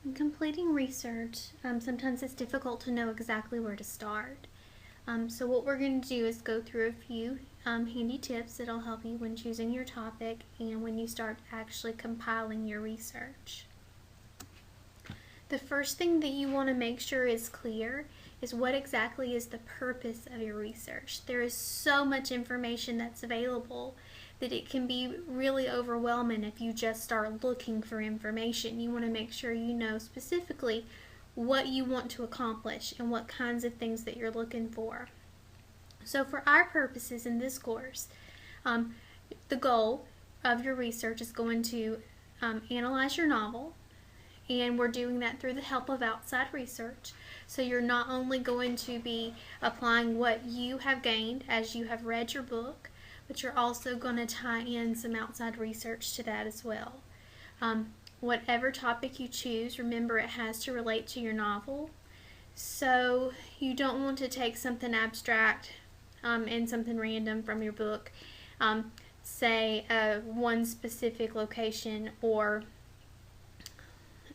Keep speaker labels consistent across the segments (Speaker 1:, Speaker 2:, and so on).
Speaker 1: In completing research, sometimes it's difficult to know exactly where to start. So what we're going to do is go through a few handy tips that'll help you when choosing your topic and when you start actually compiling your research. The first thing that you want to make sure is clear is what exactly is the purpose of your research. There is so much information that's available that it can be really overwhelming if you just start looking for information. You want to make sure you know specifically what you want to accomplish and what kinds of things that you're looking for. So for our purposes in this course, the goal of your research is going to analyze your novel, and we're doing that through the help of outside research. So you're not only going to be applying what you have gained as you have read your book, but you're also going to tie in some outside research to that as well. Whatever topic you choose, remember it has to relate to your novel. So you don't want to take something abstract and something random from your book, say one specific location or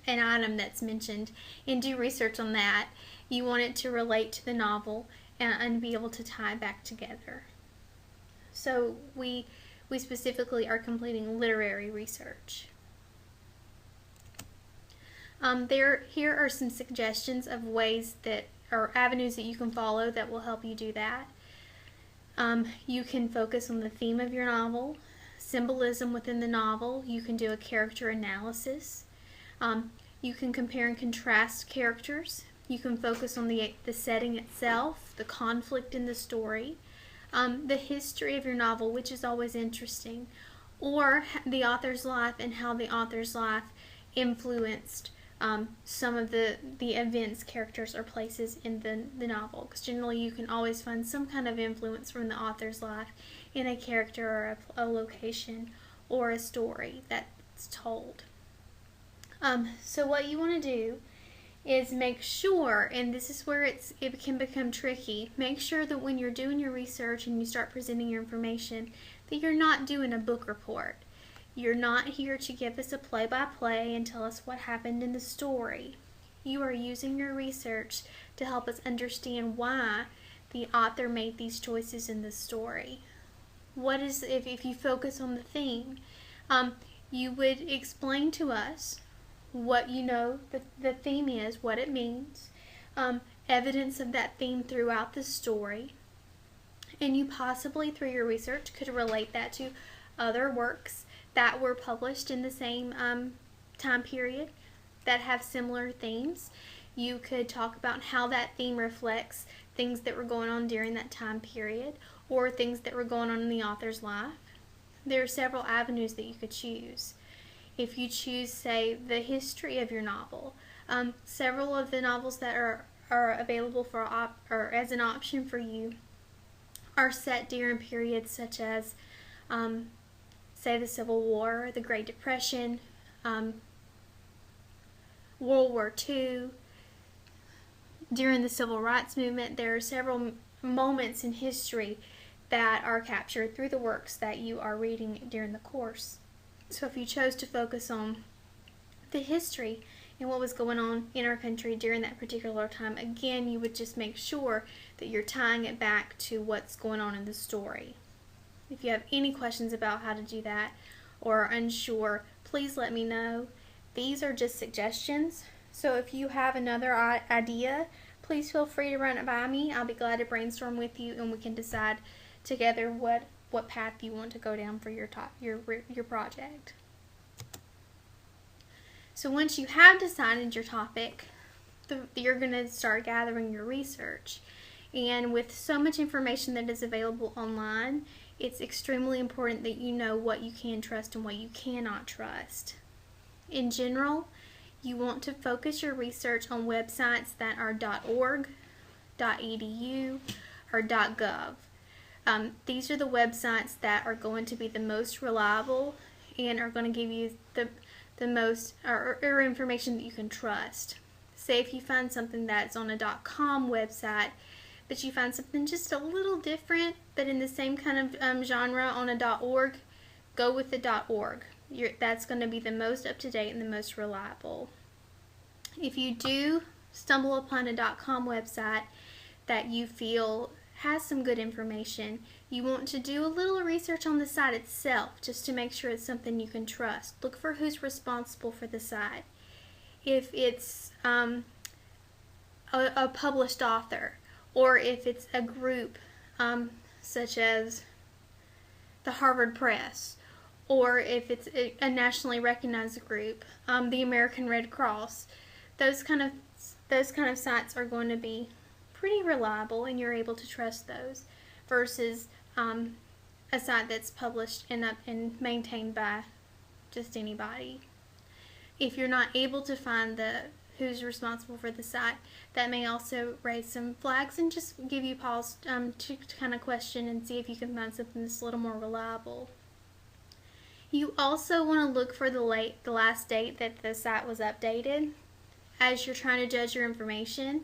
Speaker 1: an item that's mentioned, and do research on that. You want it to relate to the novel and be able to tie back together. So we specifically are completing literary research. Here are some suggestions of ways that, or avenues that you can follow that will help you do that. You can focus on the theme of your novel, symbolism within the novel. You can do a character analysis. You can compare and contrast characters. You can focus on the setting itself, the conflict in the story, the history of your novel, which is always interesting, or the author's life and how the author's life influenced some of the events, characters, or places in the novel. Because generally you can always find some kind of influence from the author's life in a character or a location or a story that's told. So what you want to do is make sure, and this is where it can become tricky, make sure that when you're doing your research and you start presenting your information, that you're not doing a book report. You're not here to give us a play-by-play and tell us what happened in the story. You are using your research to help us understand why the author made these choices in the story. What is, if you focus on the theme, you would explain to us what you know the theme is, what it means, evidence of that theme throughout the story, and you possibly through your research could relate that to other works that were published in the same time period that have similar themes. You could talk about how that theme reflects things that were going on during that time period or things that were going on in the author's life. There are several avenues that you could choose. If you choose, say, the history of your novel, several of the novels that are available for or as an option for you are set during periods such as, say, the Civil War, the Great Depression, World War II. During the Civil Rights Movement, there are several moments in history that are captured through the works that you are reading during the course. So if you chose to focus on the history and what was going on in our country during that particular time, again, you would just make sure that you're tying it back to what's going on in the story. If you have any questions about how to do that or are unsure, please let me know. These are just suggestions, so if you have another idea, please feel free to run it by me. I'll be glad to brainstorm with you and we can decide together what path you want to go down for your project. So once you have decided your topic, you're going to start gathering your research. And with so much information that is available online, it's extremely important that you know what you can trust and what you cannot trust. In general, you want to focus your research on websites that are .org, .edu, or .gov. These are the websites that are going to be the most reliable and are going to give you the most or information that you can trust. Say if you find something that's on a .com website, but you find something just a little different but in the same kind of genre on a .org, go with the .org. That's going to be the most up-to-date and the most reliable. If you do stumble upon a .com website that you feel has some good information, you want to do a little research on the site itself just to make sure it's something you can trust. Look for who's responsible for the site. If it's a published author, or if it's a group such as the Harvard Press, or if it's a nationally recognized group, the American Red Cross, those kind of sites are going to be pretty reliable, and you're able to trust those, versus a site that's published and maintained by just anybody. If you're not able to find who's responsible for the site, that may also raise some flags and just give you pause to kind of question and see if you can find something that's a little more reliable. You also want to look for the last date that the site was updated. As you're trying to judge your information,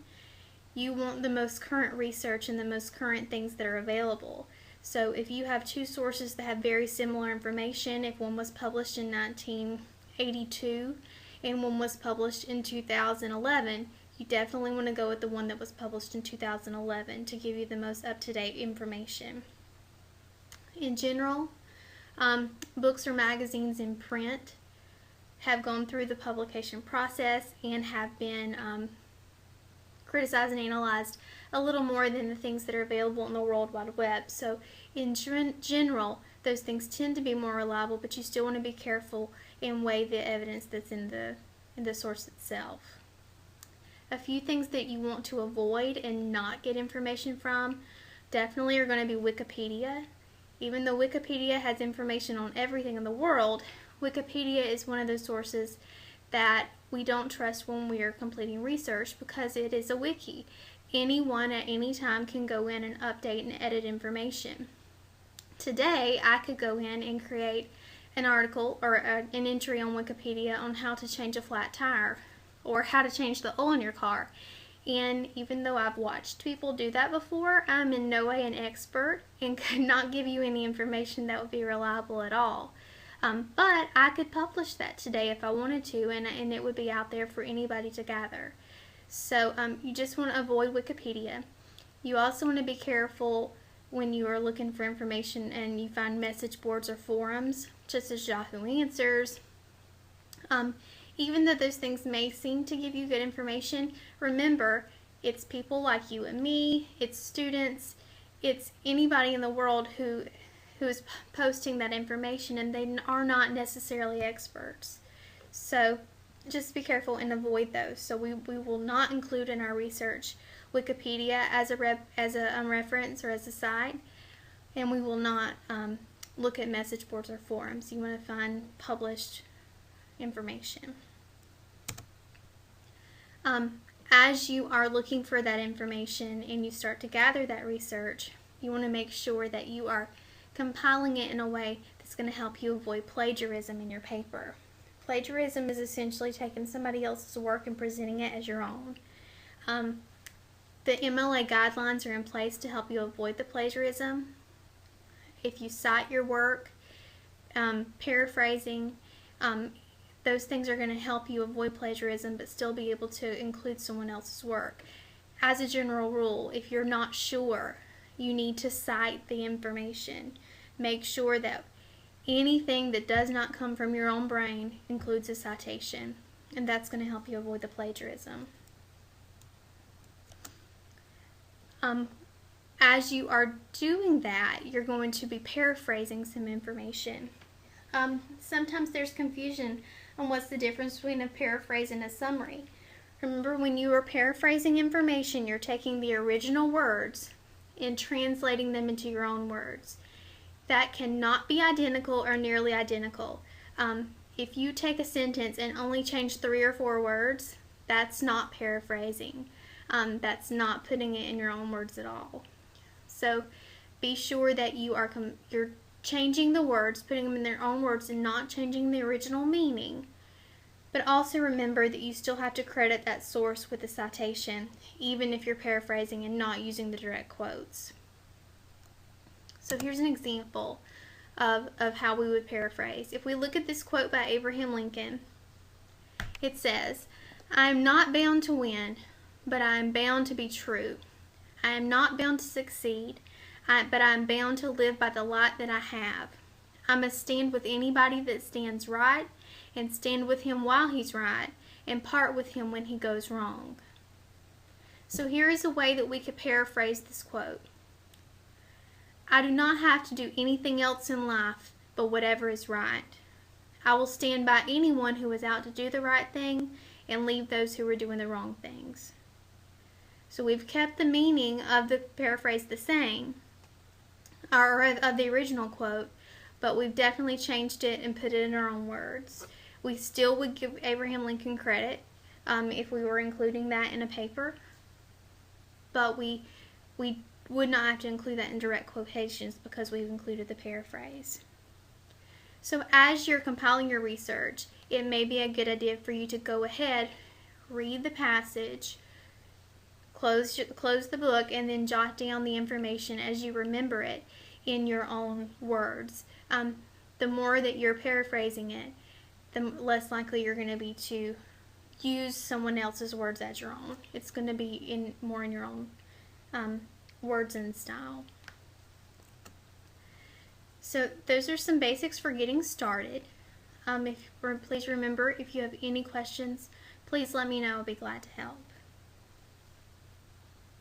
Speaker 1: you want the most current research and the most current things that are available. So if you have two sources that have very similar information, if one was published in 1982 and one was published in 2011, you definitely want to go with the one that was published in 2011 to give you the most up-to-date information. In general, books or magazines in print have gone through the publication process and have been criticized and analyzed a little more than the things that are available on the World Wide Web. So in general, those things tend to be more reliable, but you still want to be careful and weigh the evidence that's in the source itself. A few things that you want to avoid and not get information from definitely are going to be Wikipedia. Even though Wikipedia has information on everything in the world, Wikipedia is one of those sources that we don't trust when we are completing research because it is a wiki. Anyone at any time can go in and update and edit information. Today, I could go in and create an article or an entry on Wikipedia on how to change a flat tire or how to change the oil in your car. And even though I've watched people do that before, I'm in no way an expert and could not give you any information that would be reliable at all. But I could publish that today if I wanted to, and it would be out there for anybody to gather. So you just want to avoid Wikipedia. You also want to be careful when you are looking for information and you find message boards or forums, such as Yahoo Answers. Even though those things may seem to give you good information, remember, it's people like you and me, it's students, it's anybody in the world who is posting that information, and they are not necessarily experts. So just be careful and avoid those. So we will not include in our research Wikipedia as a reference or as a site, and we will not look at message boards or forums. You want to find published information. As you are looking for that information and you start to gather that research, you want to make sure that you are compiling it in a way that's going to help you avoid plagiarism in your paper. Plagiarism is essentially taking somebody else's work and presenting it as your own. The MLA guidelines are in place to help you avoid the plagiarism. If you cite your work, paraphrasing, those things are going to help you avoid plagiarism but still be able to include someone else's work. As a general rule, if you're not sure, you need to cite the information. Make sure that anything that does not come from your own brain includes a citation, and that's going to help you avoid the plagiarism. As you are doing that, you're going to be paraphrasing some information. Sometimes there's confusion on what's the difference between a paraphrase and a summary. Remember, when you are paraphrasing information, you're taking the original words and translating them into your own words. That cannot be identical or nearly identical. If you take a sentence and only change 3 or 4 words, that's not paraphrasing. That's not putting it in your own words at all. So be sure that you're changing the words, putting them in their own words, and not changing the original meaning. But also remember that you still have to credit that source with a citation, even if you're paraphrasing and not using the direct quotes. So here's an example of how we would paraphrase. If we look at this quote by Abraham Lincoln, it says, I am not bound to win, but I am bound to be true. I am not bound to succeed, but I am bound to live by the light that I have. I must stand with anybody that stands right, and stand with him while he's right, and part with him when he goes wrong. So here is a way that we could paraphrase this quote. I do not have to do anything else in life but whatever is right. I will stand by anyone who is out to do the right thing and leave those who are doing the wrong things. So we've kept the meaning of the paraphrase the same, or of the original quote, but we've definitely changed it and put it in our own words. We still would give Abraham Lincoln credit if we were including that in a paper, but we would not have to include that in direct quotations because we've included the paraphrase. So as you're compiling your research, it may be a good idea for you to go ahead, read the passage, close the book, and then jot down the information as you remember it in your own words. The more that you're paraphrasing it, the less likely you're going to be to use someone else's words as your own. It's going to be more in your own words and style. So those are some basics for getting started. Please remember, if you have any questions, please let me know. I'll be glad to help.